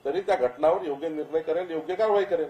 तरी त्या घटनावर योग्य निर्णय करेल, योग्य कारवाई करेल।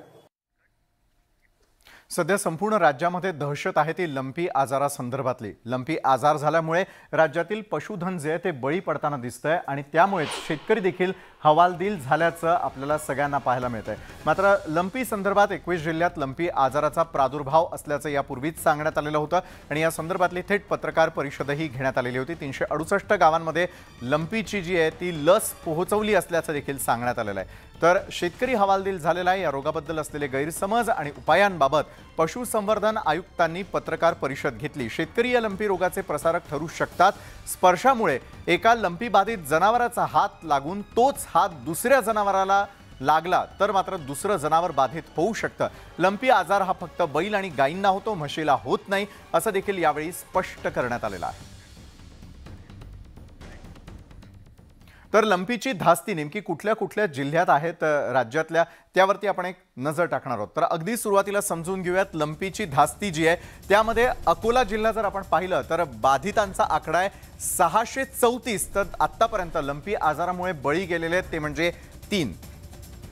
सध्या संपूर्ण राज्यामध्ये दहशत आहे ती लंपी आजारासंदर्भातली। लंपी आजार झाल्यामुळे राज्यातील पशुधन जे आहे ते बळी पडताना दिसतंय आणि त्यामुळे शेतकरी देखील हवालदिल झाल्याचं आपल्याला सगळ्यांना पाहायला मिळतंय। मात्र लंपी संदर्भात 21 जिल्ह्यात लंपी आजाराचा प्रादुर्भाव असल्याचं यापूर्वीच सांगण्यात आलेलं होतं आणि या संदर्भातली थेट पत्रकार परिषदही घेण्यात आलेली होती। 368 गावांमध्ये लंपीची जी आहे ती लस पोहोचवली असल्याचं देखील सांगण्यात आलेलं आहे। तर शेतकरी हवालदिल झालेला आहे। या रोगाबद्दल असलेले गैरसमज आणि उपायांबाबत पशुसंवर्धन आयुक्तांनी पत्रकार परिषद घेतली। शेतकरी या लंपी रोगाचे प्रसारक ठरू शकतात। स्पर्शामुळे एका लंपी बाधित जनावराचा हात लागून तोच हात दुसऱ्या जनावराला लागला तर मात्र दुसरं जनावर बाधित होऊ शकतं। लंपी आजार हा फक्त बैल आणि गायींना होतो, म्हशीला होत नाही असं देखील यावेळी स्पष्ट करण्यात आलेलं आहे। तर लंपीची धास्ती नेमकी कुठल्या कुठल्या जिल्ह्यात आहेत राज्यातल्या त्यावरती आपण एक नजर टाकणार आहोत। तर अगदी सुरुवातीला समजून घेऊयात लंपीची धास्ती जी आहे त्यामध्ये अकोला जिल्हा जर आपण पाहिलं तर बाधितांचा आकडा आहे 634। तर आतापर्यंत लंपी आजारामुळे बळी गेलेले आहेत ते म्हणजे 3।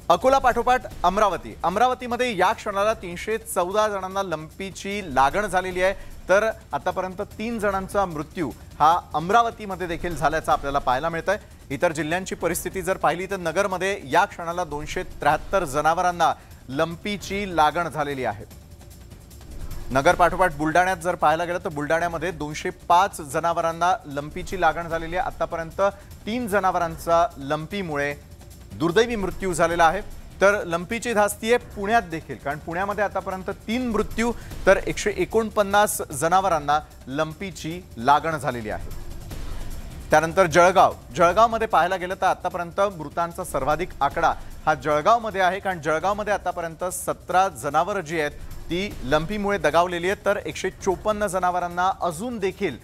अकोला पाठोपाठ अमरावतीमध्ये या क्षणाला 314 जणांना लंपीची लागण झालेली आहे। तर आतापर्यंत 3 जणांचा मृत्यू हा अमरावतीमध्ये देखील झाल्याचं आपल्याला पाहायला मिळतंय। इतर जिल्ह्यांची परिस्थिती जर पाहिली तर नगरमध्ये या क्षणाला 273 जनावरांना लंपीची लागण झालेली आहे। नगर पाठोपाठ बुलढाण्यात जर पाहायला गेलं तर बुलढाण्यामध्ये 205 जनावरांना लंपीची लागण झालेली आहे। आतापर्यंत 3 जनावरांचा लंपीमुळे दुर्दैवी मृत्यू झालेला आहे। तर लंपीची धास्ती आहे पुण्यात देखील, कारण पुण्यामध्ये आतापर्यंत 3 मृत्यू तर 149 जनावरांना लंपीची लागण झालेली आहे। त्यानंतर जळगावमध्ये पाहायला गेलं तर आतापर्यंत मृतांचा सर्वाधिक आकडा हा जळगावमध्ये आहे, कारण जळगावमध्ये आतापर्यंत 17 जनावरं जी आहेत ती लंपीमुळे दगावलेली आहेत। तर 154 जनावरांना अजून देखील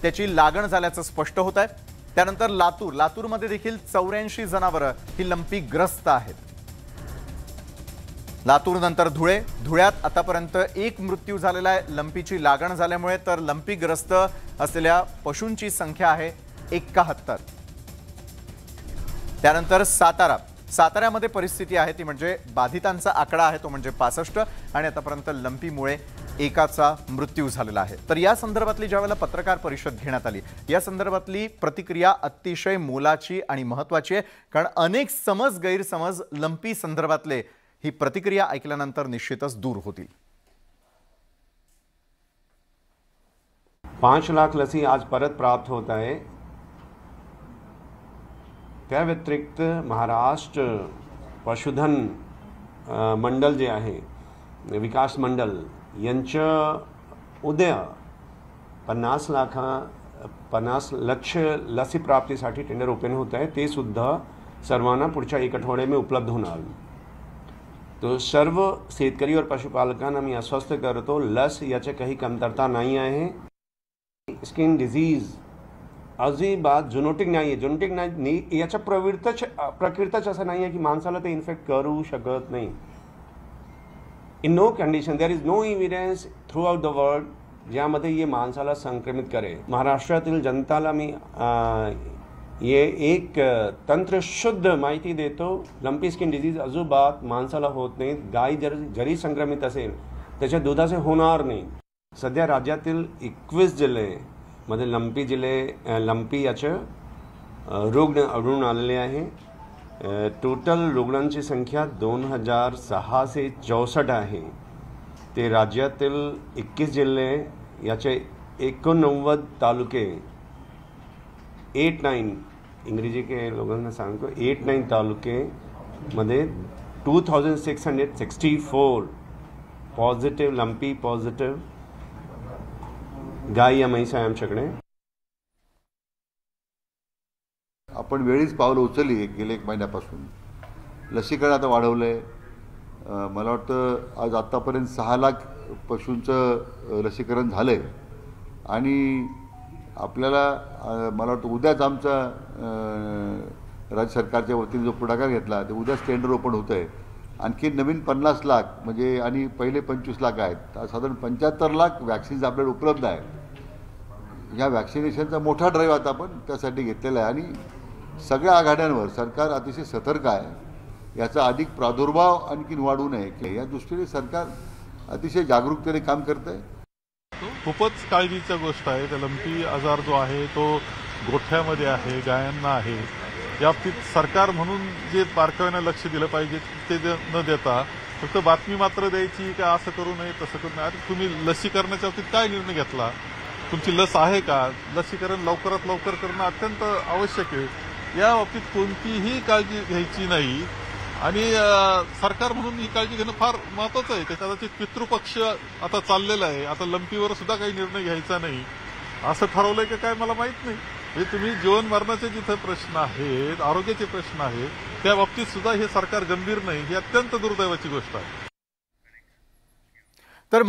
त्याची लागण झाल्याचं स्पष्ट होत आहे। त्यानंतर लातूरमध्ये देखील 84 जनावरं ही लंपीग्रस्त आहेत। लातूरनंतर धुळ्यात आतापर्यंत 1 मृत्यू झालेला आहे लंपीची लागण झाल्यामुळे। तर लंपीग्रस्त असलेल्या पशूंची संख्या आहे 71। त्यानंतर साताऱ्यामध्ये परिस्थिती आहे ती म्हणजे बाधितांचा आकडा आहे तो म्हणजे 65 आणि आतापर्यंत लंपीमुळे एकाचा मृत्यू झालेला आहे। तर या संदर्भातली ज्यावेळेला पत्रकार परिषद घेण्यात आली या संदर्भातली प्रतिक्रिया अतिशय मोलाची आणि महत्त्वाची आहे, कारण अनेक गैरसमज लंपी संदर्भातले ही प्रतिक्रिया ऐकल्यानंतर निश्चितच दूर होतील। 5 लाख लसी आज परत प्राप्त होत आहे। त्या व्यतिरिक्त महाराष्ट्र पशुधन मंडल जे आहे विकास मंडल यांचं उद्या 50 लक्ष लसी प्राप्तीसाठी टेंडर ओपन होत आहे। ते सुद्धा सर्वांना पुढच्या 1 आठवड्यामध्ये उपलब्ध होणार। तो सर्व शेतकरी और पशुपालकांना मी आश्वस्त करतो लस याची काही कमतरता नाही आहे। स्किन डिजीज अजिबात झुनोटिक नाही आहे। झुनोटिक नाही याच्या प्रकृतच असं नाही आहे की माणसाला ते इन्फेक्ट करू शकत नाही। In no condition there is no evidence throughout the world ज्यामध्ये ये माणसाला संक्रमित करे। महाराष्ट्रातील जनताला मी ये एक तंत्र शुद्ध माहिती देतो लंपी स्किन डिजीज अजिबात माणसाला होत नाही। गाय जरी संक्रमित असेल त्याच्या दुधाचे होणार नाही। सध्या राज्यातील 21 जिल्ह्यामध्ये लंपी याचे रुग्ण आढळून आलेले आहे। टोटल रुग्णांची संख्या 2664 आहे। ते राज्यातील 21 जिल्हे याचे 89 तालुके 89 इंग्रजी के लोगों सांगतो 89 तालुके मध्ये 2664 पॉझिटिव्ह लंपी पॉझिटिव्ह गाय या म्हैस आहे आमच्याकडे। आपण वेळीच पावलं उचलली गेले 1 महिन्यापासून। लसीकरण आता वाढवलंय। मला वाटतं आज आतापर्यंत 6 लाख पशूंचं लसीकरण झालंय आणि आपल्याला मला वाटतं उद्याच आमचा राज्य सरकारच्या वतीने जो पुढाकार घेतला ते उद्याच टेंडर ओपन होतं आहे। आणखी नवीन 50 लाख म्हणजे आणि पहिले 25 लाख आहेत साधारण 75 लाख वॅक्सिन्स आपल्याला उपलब्ध आहेत। या वॅक्सिनेशनचा मोठा ड्राईव्ह आता आपण त्यासाठी घेतलेला आहे आणि सगळ्या आघाड्यांवर सरकार अतिशय सतर्क आहे। याचा अधिक प्रादुर्भाव आणखीन वाढू नये या दृष्टीने सरकार अतिशय जागरूकतेने काम करत आहे. खूपच काळजीच्या गोष्ट आहे. त्या लंपी आजार जो आहे तो गोठ्यामध्ये आहे, गायांना आहे. या बाबतीत सरकार म्हणून जे बारकाईने लक्ष दिलं पाहिजे ते न देता फक्त बातमी मात्र द्यायची का असं करू नये तसं करू नये. अरे तुम्ही लसीकरणाच्या बाबतीत काय निर्णय घेतला? तुमची लस आहे का? लसीकरण लवकरात लवकर करणं अत्यंत आवश्यक आहे. या बाबतीत कोणतीही काळजी घ्यायची नाही आणि सरकार म्हणून ही काळजी घेणं फार महत्वाचं आहे. कदाचित पितृपक्ष आता चाललेला आहे. आता लंपीवर सुद्धा काही निर्णय घ्यायचा नाही असं ठरवलंय का काय मला माहित नाही. म्हणजे तुम्ही जीवन मरणाचे जिथे प्रश्न आहेत, आरोग्याचे प्रश्न आहेत, त्या बाबतीत सुद्धा हे सरकार गंभीर नाही. ही अत्यंत दुर्दैवाची गोष्ट आहे.